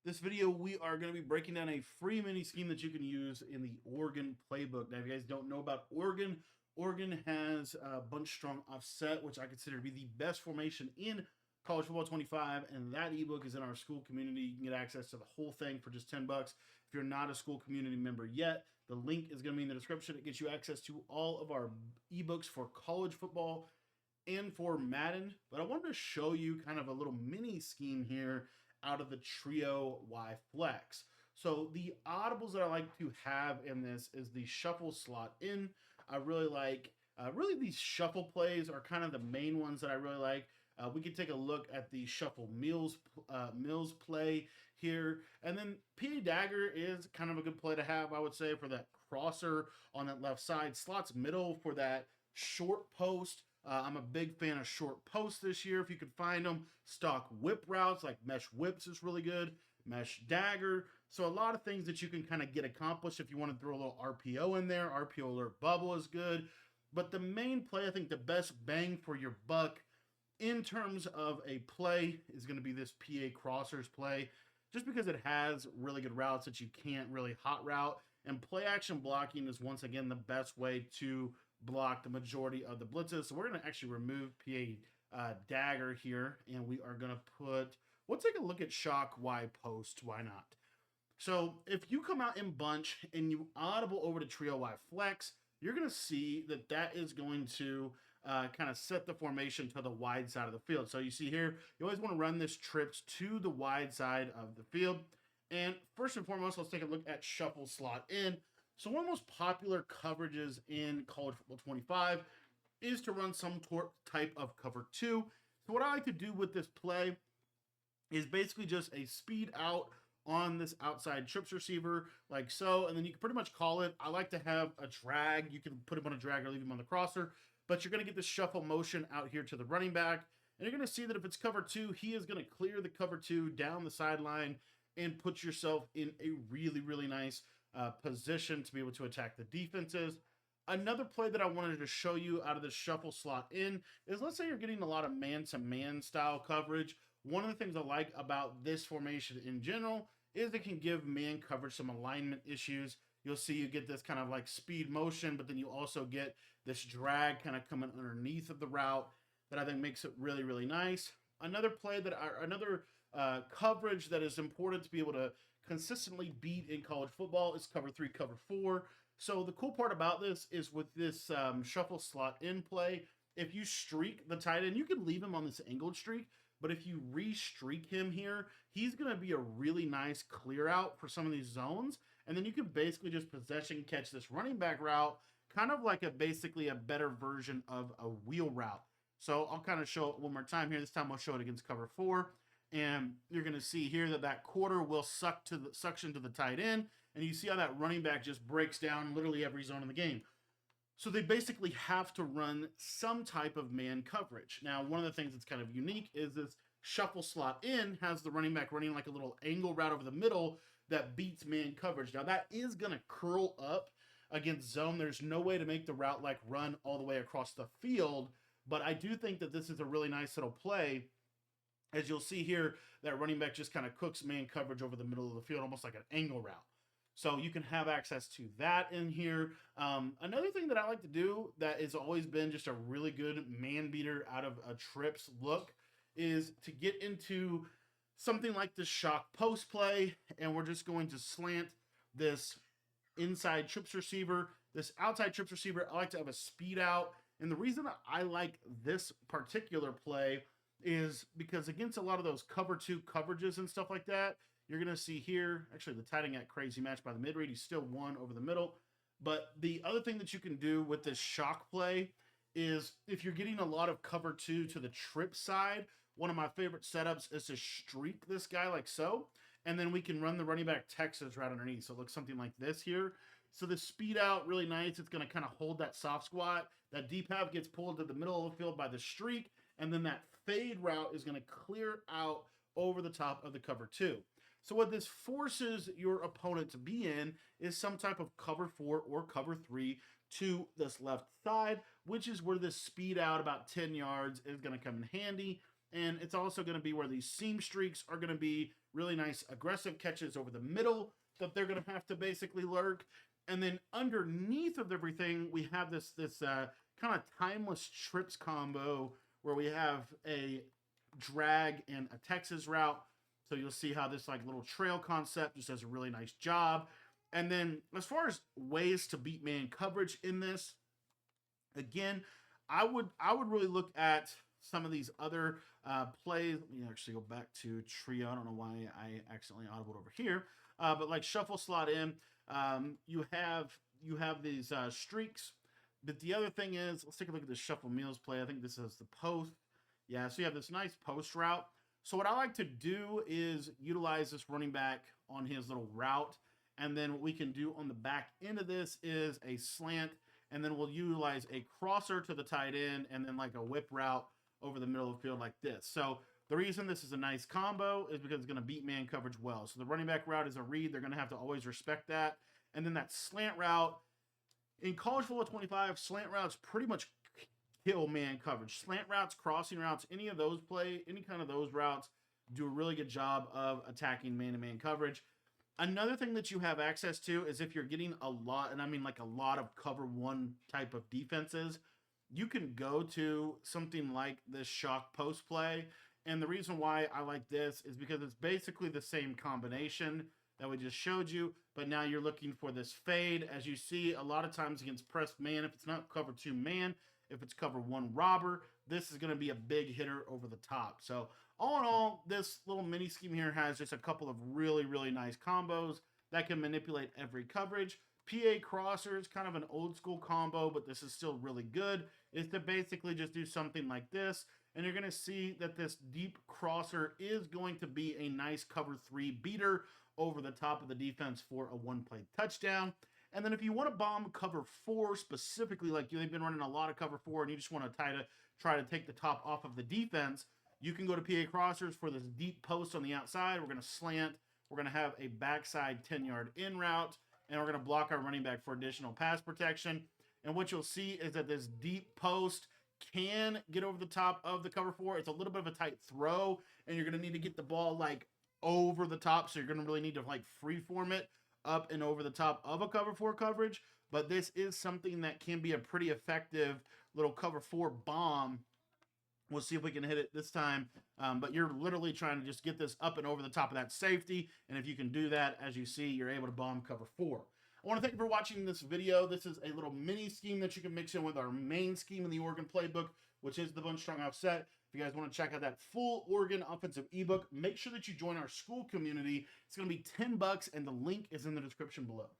This video, we are going to be breaking down a free mini scheme that you can use in the Oregon playbook. Now, if you guys don't know about Oregon, Oregon has a bunch strong offset, which I consider to be the best formation in College Football 25, and that ebook is in our school community. You can get access to the whole thing for just $10. If you're not a school community member yet, the link is going to be in the description. It gets you access to all of our ebooks for college football and for Madden. But I wanted to show you kind of a little mini scheme here out of the Trio Y Flex. So the audibles that I like to have in this is the shuffle slot in. I really like, really these shuffle plays are kind of the main ones that I really like. We can take a look at the shuffle Mills play here. And then PA Dagger is kind of a good play to have, I would say, for that crosser on that left side. Slots middle for that short post. I'm a big fan of short posts this year if you could find them. Stock whip routes like mesh whips is really good. Mesh dagger. So a lot of things that you can kind of get accomplished if you want to throw a little RPO in there. RPO alert bubble is good. But the main play, I think the best bang for your buck in terms of a play is going to be this PA Crossers play, just because it has really good routes that you can't really hot route. And play action blocking is once again the best way to block the majority of the blitzes. So we're going to actually remove PA Dagger here, and we are going to put, we'll take a look at Shock Y Post. Why not? So if you come out in bunch and you audible over to Trio Y Flex, you're going to see that that is going to kind of set the formation to the wide side of the field. So you see here, you always want to run this trips to the wide side of the field. And first and foremost, let's take a look at shuffle slot in. So one of the most popular coverages in College Football 25 is to run some type of cover two. So what I like to do with this play is basically just a speed out on this outside trips receiver like so, and then you can pretty much call it. I like to have a drag. You can put him on a drag or leave him on the crosser, but you're going to get this shuffle motion out here to the running back, and you're going to see that if it's cover two, he is going to clear the cover two down the sideline and put yourself in a really, really nice position to be able to attack the defenses. Another play that I wanted to show you out of the shuffle slot in is, let's say you're getting a lot of man-to-man style coverage. One of the things I like about this formation in general is it can give man coverage some alignment issues. You'll see you get this kind of like speed motion, but then you also get this drag kind of coming underneath of the route that I think makes it really, really nice. Another play that another coverage that is important to be able to consistently beat in college football is cover three, cover four. So the cool part about this is with this shuffle slot in play, if you streak the tight end, you can leave him on this angled streak, but if you re-streak him here, he's going to be a really nice clear out for some of these zones. And then you can basically just possession catch this running back route, kind of like basically a better version of a wheel route. So I'll kind of show it one more time here. This time I'll show it against cover four. And you're going to see here that that quarter will suction to the tight end. And you see how that running back just breaks down literally every zone in the game. So they basically have to run some type of man coverage. Now, one of the things that's kind of unique is this shuffle slot in has the running back running like a little angle route over the middle that beats man coverage. Now, that is going to curl up against zone. There's no way to make the route like run all the way across the field, but I do think that this is a really nice little play. As you'll see here, that running back just kind of cooks man coverage over the middle of the field, almost like an angle route. So you can have access to that in here. Another thing that I like to do that has always been just a really good man beater out of a trips look is to get into something like this shock post play, and we're just going to slant this inside trips receiver, this outside trips receiver. I like to have a speed out. And the reason I like this particular play is because against a lot of those cover two coverages and stuff like that, you're going to see here, actually the tight end got crazy match by the mid read. He's still one over the middle. But the other thing that you can do with this shock play is if you're getting a lot of cover two to the trip side, one of my favorite setups is to streak this guy like so. And then we can run the running back Texas right underneath. So it looks something like this here. So the speed out, really nice. It's going to kind of hold that soft squat. That deep half gets pulled to the middle of the field by the streak. And then that fade route is going to clear out over the top of the cover two. So what this forces your opponent to be in is some type of cover four or cover three to this left side, which is where this speed out about 10 yards is going to come in handy. And it's also going to be where these seam streaks are going to be really nice aggressive catches over the middle that they're going to have to basically lurk. And then underneath of everything, we have this kind of timeless trips combo where we have a drag and a Texas route. So you'll see how this like little trail concept just does a really nice job. And then as far as ways to beat man coverage in this, again, I would really look at some of these other plays. Let me actually go back to trio. I don't know why I accidentally audibled over here, but like shuffle slot in. You have these streaks. But the other thing is, let's take a look at the shuffle meals play. I think this is the post. Yeah, so you have this nice post route. So what I like to do is utilize this running back on his little route. And then what we can do on the back end of this is a slant. And then we'll utilize a crosser to the tight end and then like a whip route over the middle of the field like this. So the reason this is a nice combo is because it's going to beat man coverage well. So the running back route is a read. They're going to have to always respect that. And then that slant route, in college football 25, slant routes pretty much kill man coverage. Slant routes, crossing routes, any kind of those routes do a really good job of attacking man-to-man coverage. Another thing that you have access to is if you're getting a lot, and I mean like a lot of cover one type of defenses, you can go to something like this shock post play. And the reason why I like this is because it's basically the same combination that we just showed you, but now you're looking for this fade. As you see, a lot of times against pressed man, if it's not cover two man, if it's cover one robber, this is going to be a big hitter over the top. So all in all, this little mini scheme here has just a couple of really, really nice combos that can manipulate every coverage. PA crossers, kind of an old school combo, but this is still really good, is to basically just do something like this. And you're going to see that this deep crosser is going to be a nice cover three beater over the top of the defense for a one-play touchdown. And then if you want to bomb cover four specifically, like they've been running a lot of cover four and you just want to try to take the top off of the defense, you can go to PA crossers for this deep post on the outside. We're going to slant. We're going to have a backside 10-yard in route, and we're going to block our running back for additional pass protection. And what you'll see is that this deep post can get over the top of the cover four. It's a little bit of a tight throw, and you're going to need to get the ball like over the top. So you're going to really need to like freeform it up and over the top of a cover four coverage. But this is something that can be a pretty effective little cover four bomb. We'll see if we can hit it this time. But you're literally trying to just get this up and over the top of that safety. And if you can do that, as you see, you're able to bomb cover four. I want to thank you for watching this video. This is a little mini scheme that you can mix in with our main scheme in the Oregon playbook, which is the Bunch Strong Offset. If you guys want to check out that full Oregon offensive ebook, make sure that you join our school community. It's going to be $10, and the link is in the description below.